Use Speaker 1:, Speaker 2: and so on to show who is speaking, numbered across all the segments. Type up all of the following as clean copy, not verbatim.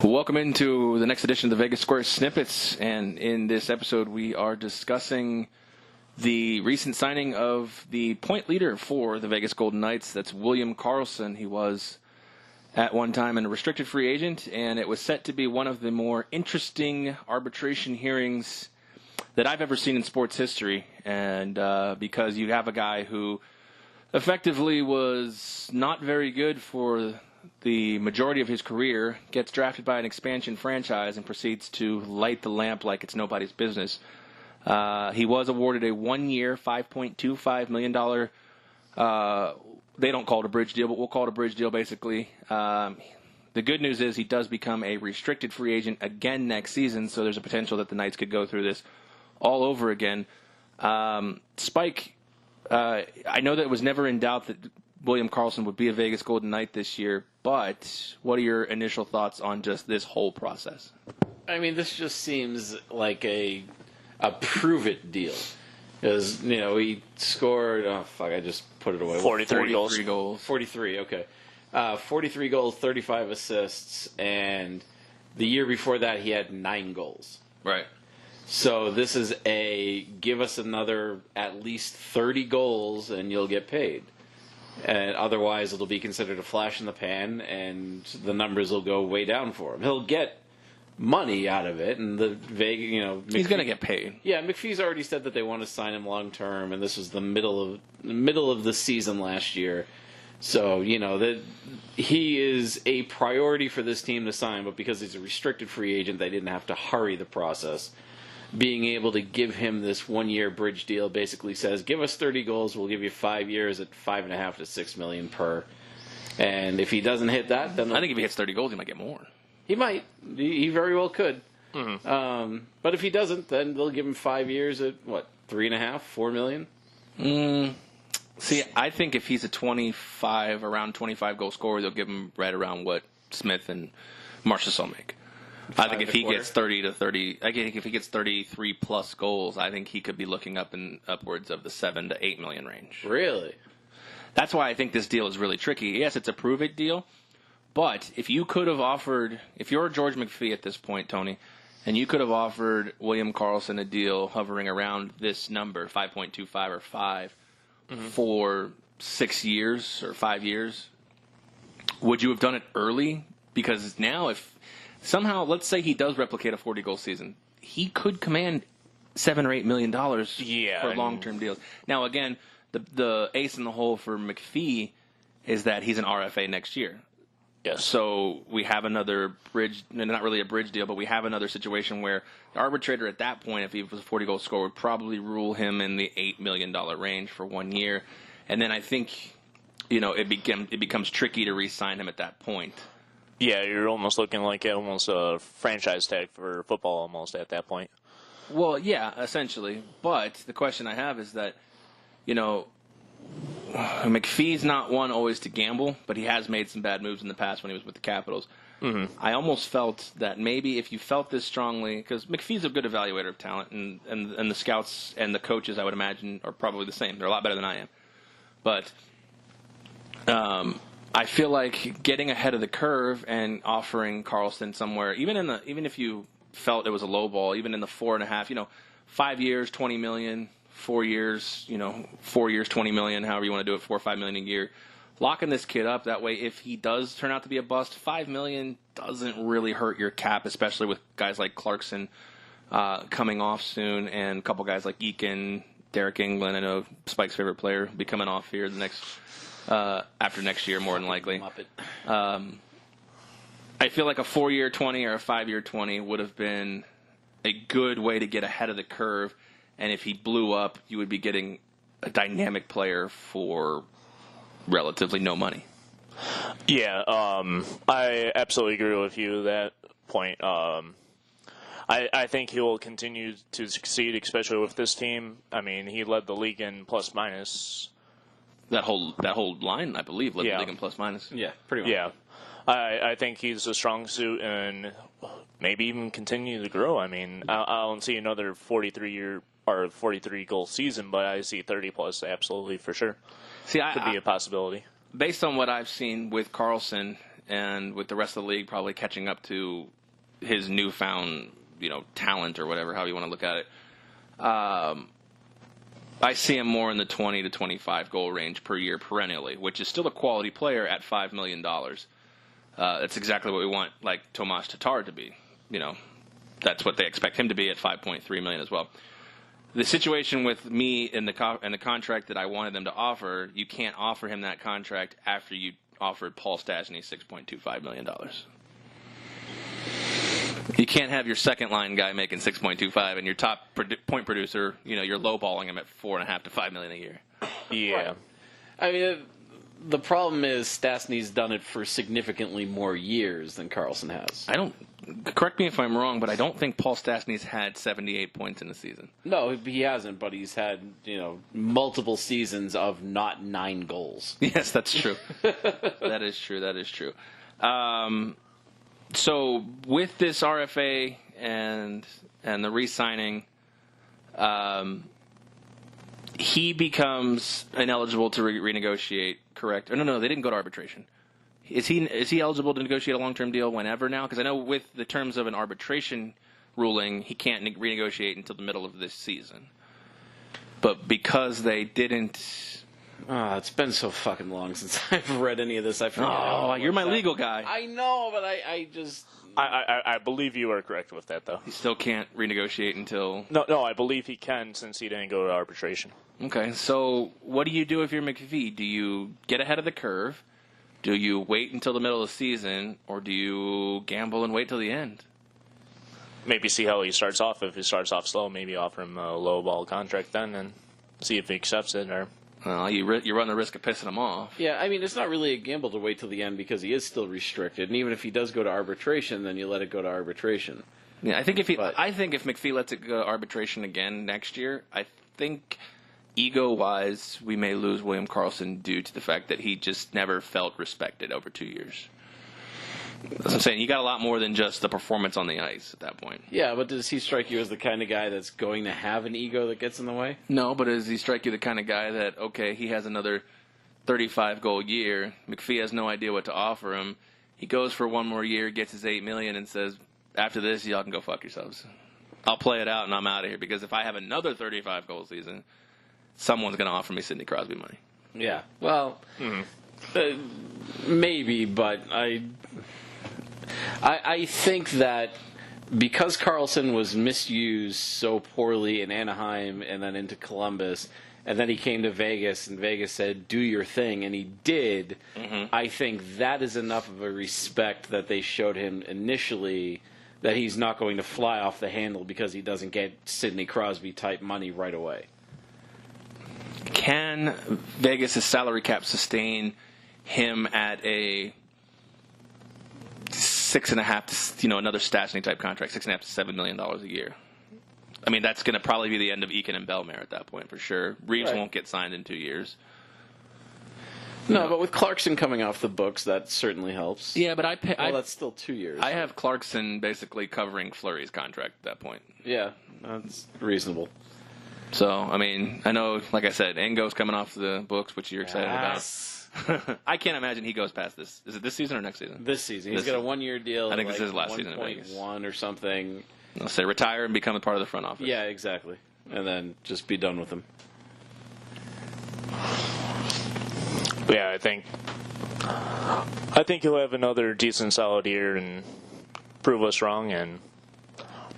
Speaker 1: Welcome into the next edition of the Vegas Square Snippets, and in this episode we are discussing the recent signing of the point leader for the Vegas Golden Knights. That's William Karlsson. He was at one time a restricted free agent, and it was set to be one of the more interesting arbitration hearings that I've ever seen in sports history, and because you have a guy who effectively was not very good for the majority of his career, gets drafted by an expansion franchise, and proceeds to light the lamp like it's nobody's business. He was awarded a one-year, $5.25 million, they don't call it a bridge deal, but we'll call it a bridge deal basically. The good news is he does become a restricted free agent again next season, so there's a potential that the Knights could go through this all over again. Spike, I know that it was never in doubt that William Karlsson would be a Vegas Golden Knight this year, but what are your initial thoughts on just this whole process?
Speaker 2: I mean, this just seems like a prove-it deal. Because, he scored, I just put it away.
Speaker 1: 43 goals.
Speaker 2: 43, okay. 43 goals, 35 assists, and the year before that he had 9 goals.
Speaker 1: Right.
Speaker 2: So this is give us another at least 30 goals and you'll get paid. And otherwise, it'll be considered a flash in the pan, and the numbers will go way down for him. He'll get money out of it, and the
Speaker 1: he's going to get paid.
Speaker 2: Yeah, McPhee's already said that they want to sign him long term, and this was the middle of the season last year. So that he is a priority for this team to sign, but because he's a restricted free agent, they didn't have to hurry the process. Being able to give him this one-year bridge deal basically says, give us 30 goals, we'll give you 5 years at $5.5 to $6 million per. And if he doesn't hit that, then
Speaker 1: I think if he hits 30 goals, he might get more.
Speaker 2: He might. He very well could.
Speaker 1: Mm-hmm.
Speaker 2: But if he doesn't, then they'll give him 5 years at what, $3.5, $4 million?
Speaker 1: See, I think if he's around 25 goal scorer, they'll give him right around what Smith and Marchessault make. I think if he gets 33 plus goals, I think he could be looking upwards of the $7 to $8 million range.
Speaker 2: Really?
Speaker 1: That's why I think this deal is really tricky. Yes, it's a prove-it deal, but if you're George McPhee at this point, Tony, and you could have offered William Karlsson a deal hovering around this number, 5.25 or 5, for 6 years or 5 years, would you have done it early? Because now if somehow, let's say he does replicate a 40-goal season, he could command $7 or $8 million for long-term deals. Now, again, the ace in the hole for McPhee is that he's an RFA next year.
Speaker 2: Yes.
Speaker 1: So we have another bridge, not really a bridge deal, but we have another situation where the arbitrator at that point, if he was a 40-goal scorer, would probably rule him in the $8 million range for 1 year. And then I think, it becomes tricky to re-sign him at that point.
Speaker 3: Yeah, you're almost looking like almost a franchise tag for football almost at that point.
Speaker 1: Well, yeah, essentially. But the question I have is that, McPhee's not one always to gamble, but he has made some bad moves in the past when he was with the Capitals. Mm-hmm. I almost felt that maybe if you felt this strongly, because McPhee's a good evaluator of talent, and the scouts and the coaches, I would imagine, are probably the same. They're a lot better than I am. But I feel like getting ahead of the curve and offering Karlsson somewhere, even if you felt it was a low ball, even in the 4.5, 5 years, $20 million, 4 years, 4 years, $20 million, however you want to do it, $4 or $5 million a year. Locking this kid up that way, if he does turn out to be a bust, $5 million doesn't really hurt your cap, especially with guys like Clarkson coming off soon, and a couple guys like Eakin, Derek England. I know Spike's favorite player will be coming off here the next. After next year, more than likely. I feel like a 4-year 20 or a 5-year 20 would have been a good way to get ahead of the curve. And if he blew up, you would be getting a dynamic player for relatively no money.
Speaker 3: Yeah, I absolutely agree with you at that point. I think he will continue to succeed, especially with this team. I mean, he led the league in plus minus.
Speaker 1: That whole line, I believe, led the league in plus minus.
Speaker 2: Yeah, pretty much.
Speaker 3: Yeah, I think he's a strong suit and maybe even continue to grow. I mean, I don't see another 43-goal season, but I see 30-plus absolutely for sure.
Speaker 1: See,
Speaker 3: could be a possibility.
Speaker 1: Based on what I've seen with Karlsson, and with the rest of the league probably catching up to his newfound, talent or whatever, how you want to look at it. I see him more in the 20 to 25 goal range per year perennially, which is still a quality player at $5 million. That's exactly what we want, like Tomas Tatar to be. That's what they expect him to be at $5.3 million as well. The situation with me in the contract that I wanted them to offer, you can't offer him that contract after you offered Paul Stastny $6.25 million. You can't have your second line guy making 6.25 and your top point producer, you're lowballing him at $4.5 to $5 million a year.
Speaker 3: Yeah.
Speaker 2: Right. I mean, the problem is Stastny's done it for significantly more years than Karlsson has.
Speaker 1: Correct me if I'm wrong, but I don't think Paul Stastny's had 78 points in the season.
Speaker 2: No, he hasn't, but he's had, multiple seasons of not 9 goals.
Speaker 1: Yes, that's true. That is true. So with this RFA and the re-signing, he becomes ineligible to renegotiate. Correct? Or no, they didn't go to arbitration. Is he eligible to negotiate a long-term deal whenever now? Because I know with the terms of an arbitration ruling, he can't renegotiate until the middle of this season. But because they didn't.
Speaker 2: It's been so fucking long since I've read any of this. I forget.
Speaker 1: Oh, you're my legal guy.
Speaker 2: I know, but I just.
Speaker 3: I believe you are correct with that, though.
Speaker 1: He still can't renegotiate until.
Speaker 3: No, I believe he can since he didn't go to arbitration.
Speaker 1: Okay, so what do you do if you're McPhee? Do you get ahead of the curve? Do you wait until the middle of the season, or do you gamble and wait till the end?
Speaker 3: Maybe see how he starts off. If he starts off slow, maybe offer him a low ball contract then and see if he accepts it. Or
Speaker 1: well, you run the risk of pissing him off.
Speaker 2: Yeah, I mean, it's not really a gamble to wait till the end because he is still restricted. And even if he does go to arbitration, then you let it go to arbitration.
Speaker 1: Yeah, I think if McPhee lets it go to arbitration again next year, I think ego-wise we may lose William Karlsson due to the fact that he just never felt respected over 2 years. That's what I'm saying. You got a lot more than just the performance on the ice at that point.
Speaker 2: Yeah, but does he strike you as the kind of guy that's going to have an ego that gets in the way?
Speaker 1: No, but does he strike you the kind of guy that, okay, he has another 35-goal year. McPhee has no idea what to offer him. He goes for one more year, gets his $8 million, and says, after this, y'all can go fuck yourselves. I'll play it out, and I'm out of here. Because if I have another 35-goal season, someone's going to offer me Sidney Crosby money.
Speaker 2: Yeah, well, maybe, but I think that because Karlsson was misused so poorly in Anaheim and then into Columbus, and then he came to Vegas, and Vegas said, do your thing, and he did, I think that is enough of a respect that they showed him initially that he's not going to fly off the handle because he doesn't get Sidney Crosby-type money right away.
Speaker 1: Can Vegas' salary cap sustain him at a 6.5 to, another Stastny type contract, $6.5 to $7 million a year? I mean, that's going to probably be the end of Eakin and Bellemare at that point for sure. Reeves won't get signed in 2 years.
Speaker 2: No, but with Clarkson coming off the books, that certainly helps.
Speaker 1: Yeah, but
Speaker 2: that's still 2 years.
Speaker 1: I have Clarkson basically covering Fleury's contract at that point.
Speaker 2: Yeah, that's reasonable.
Speaker 1: So, I mean, I know, like I said, Engo's coming off the books, which you're excited about. I can't imagine he goes past this. Is it this season or next season?
Speaker 2: This season. He's got a 1 year deal.
Speaker 1: I think this is his last season in Vegas.
Speaker 2: 1.1 or something.
Speaker 1: I'll say retire and become a part of the front office.
Speaker 2: Yeah, exactly. And then just be done with him.
Speaker 3: Yeah, I think he'll have another decent, solid year and prove us wrong. And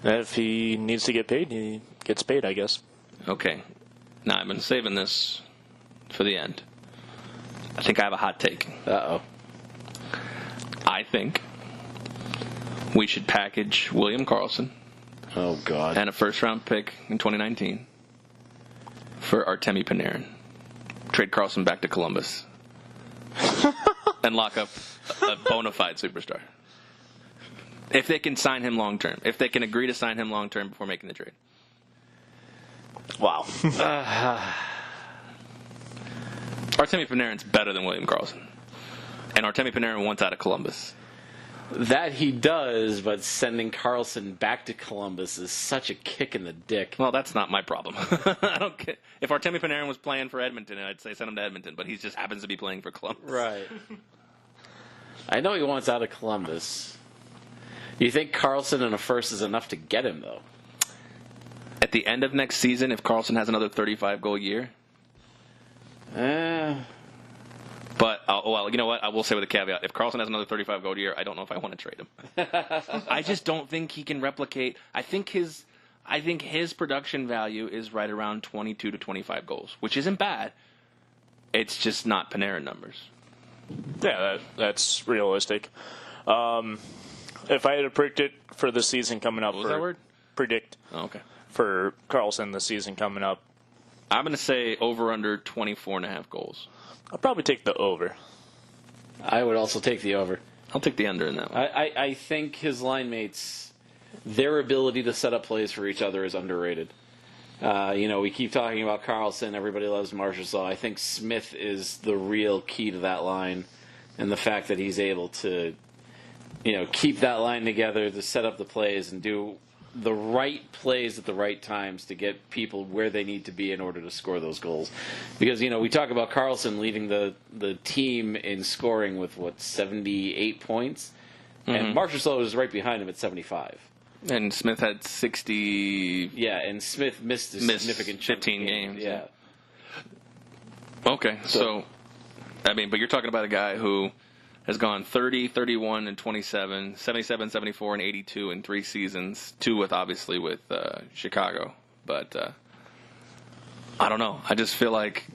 Speaker 3: if he needs to get paid, he gets paid, I guess.
Speaker 1: Okay. Now, I've been saving this for the end. I think I have a hot take.
Speaker 2: Uh-oh.
Speaker 1: I think we should package William Karlsson.
Speaker 2: Oh, God.
Speaker 1: And a first-round pick in 2019 for Artemi Panarin. Trade Karlsson back to Columbus. And lock up a bona fide superstar. If they can sign him long-term. If they can agree to sign him long-term before making the trade.
Speaker 3: Wow.
Speaker 1: Artemi Panarin's better than William Karlsson. And Artemi Panarin wants out of Columbus.
Speaker 2: That he does, but sending Karlsson back to Columbus is such a kick in the dick.
Speaker 1: Well, that's not my problem. I don't care. If Artemi Panarin was playing for Edmonton, I'd say send him to Edmonton, but he just happens to be playing for Columbus.
Speaker 2: Right. I know he wants out of Columbus. You think Carlson and a first is enough to get him, though?
Speaker 1: At the end of next season, if Carlson has another 35-goal year. But, well, you know what? I will say with a caveat. If Carlson has another 35-goal year, I don't know if I want to trade him. I just don't think he can replicate. I think his production value is right around 22 to 25 goals, which isn't bad. It's just not Panarin numbers.
Speaker 3: Yeah, that's realistic. If I had to predict it for the season coming up,
Speaker 1: What was that word?
Speaker 3: Predict
Speaker 1: Okay.
Speaker 3: for Carlson the season coming up,
Speaker 1: I'm going to say over under 24.5 goals.
Speaker 3: I'll probably take the over.
Speaker 2: I would also take the over.
Speaker 1: I'll take the under in that one.
Speaker 2: I think his line mates, their ability to set up plays for each other is underrated. We keep talking about Carlson. Everybody loves Marchessault. I think Smith is the real key to that line, and the fact that he's able to, keep that line together, to set up the plays and do the right plays at the right times to get people where they need to be in order to score those goals. Because, we talk about Carlson leading the team in scoring with, 78 points? Mm-hmm. And Marchessault is right behind him at 75.
Speaker 1: And Smith had 60.
Speaker 2: Yeah, and Smith missed a significant
Speaker 1: 15 games.
Speaker 2: Yeah.
Speaker 1: Okay, so, but you're talking about a guy who has gone 30, 31, and 27, 77, 74, and 82 in 3 seasons, 2 with Chicago. But I don't know. I just feel like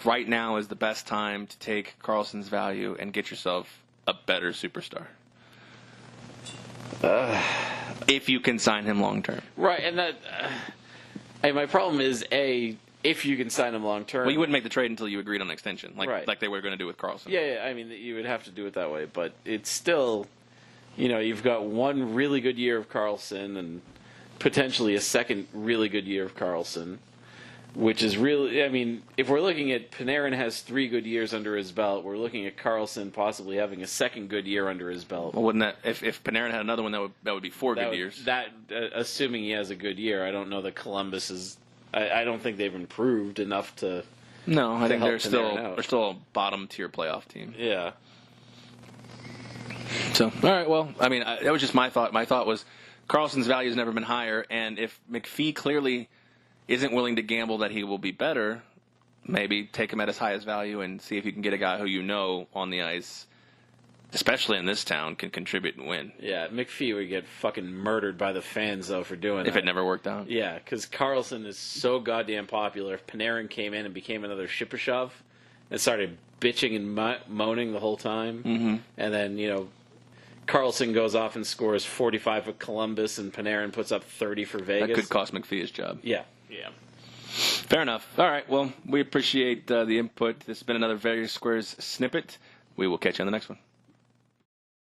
Speaker 1: right now is the best time to take Carlson's value and get yourself a better superstar. If you can sign him long term.
Speaker 2: Right, and that. My problem is, if you can sign him long term.
Speaker 1: Well, you wouldn't make the trade until you agreed on an extension,
Speaker 2: right.
Speaker 1: like they were going to do with Carlson.
Speaker 2: Yeah, you would have to do it that way, but it's still, you've got one really good year of Carlson and potentially a second really good year of Carlson, which is really, if we're looking at Panarin has 3 good years under his belt, we're looking at Carlson possibly having a second good year under his belt.
Speaker 1: Well, wouldn't that, if Panarin had another one, that would be 4 good years.
Speaker 2: Assuming he has a good year, I don't know that Columbus is. I don't think they've improved enough to.
Speaker 1: No, I think they're
Speaker 2: Panarin
Speaker 1: still a bottom tier playoff team.
Speaker 2: Yeah.
Speaker 1: So, all right, well, that was just my thought. My thought was Carlson's value has never been higher, and if McPhee clearly isn't willing to gamble that he will be better, maybe take him at his highest value and see if you can get a guy who on the ice, especially in this town, can contribute and win.
Speaker 2: Yeah, McPhee would get fucking murdered by the fans, though, for doing that.
Speaker 1: If it never worked out.
Speaker 2: Yeah, because Carlson is so goddamn popular. If Panarin came in and became another Shipachyov and started bitching and moaning the whole time, and then, Carlson goes off and scores 45 for Columbus and Panarin puts up 30 for Vegas.
Speaker 1: That could cost McPhee his job.
Speaker 2: Yeah.
Speaker 1: Fair enough. All right, well, we appreciate the input. This has been another Various Squares snippet. We will catch you on the next one.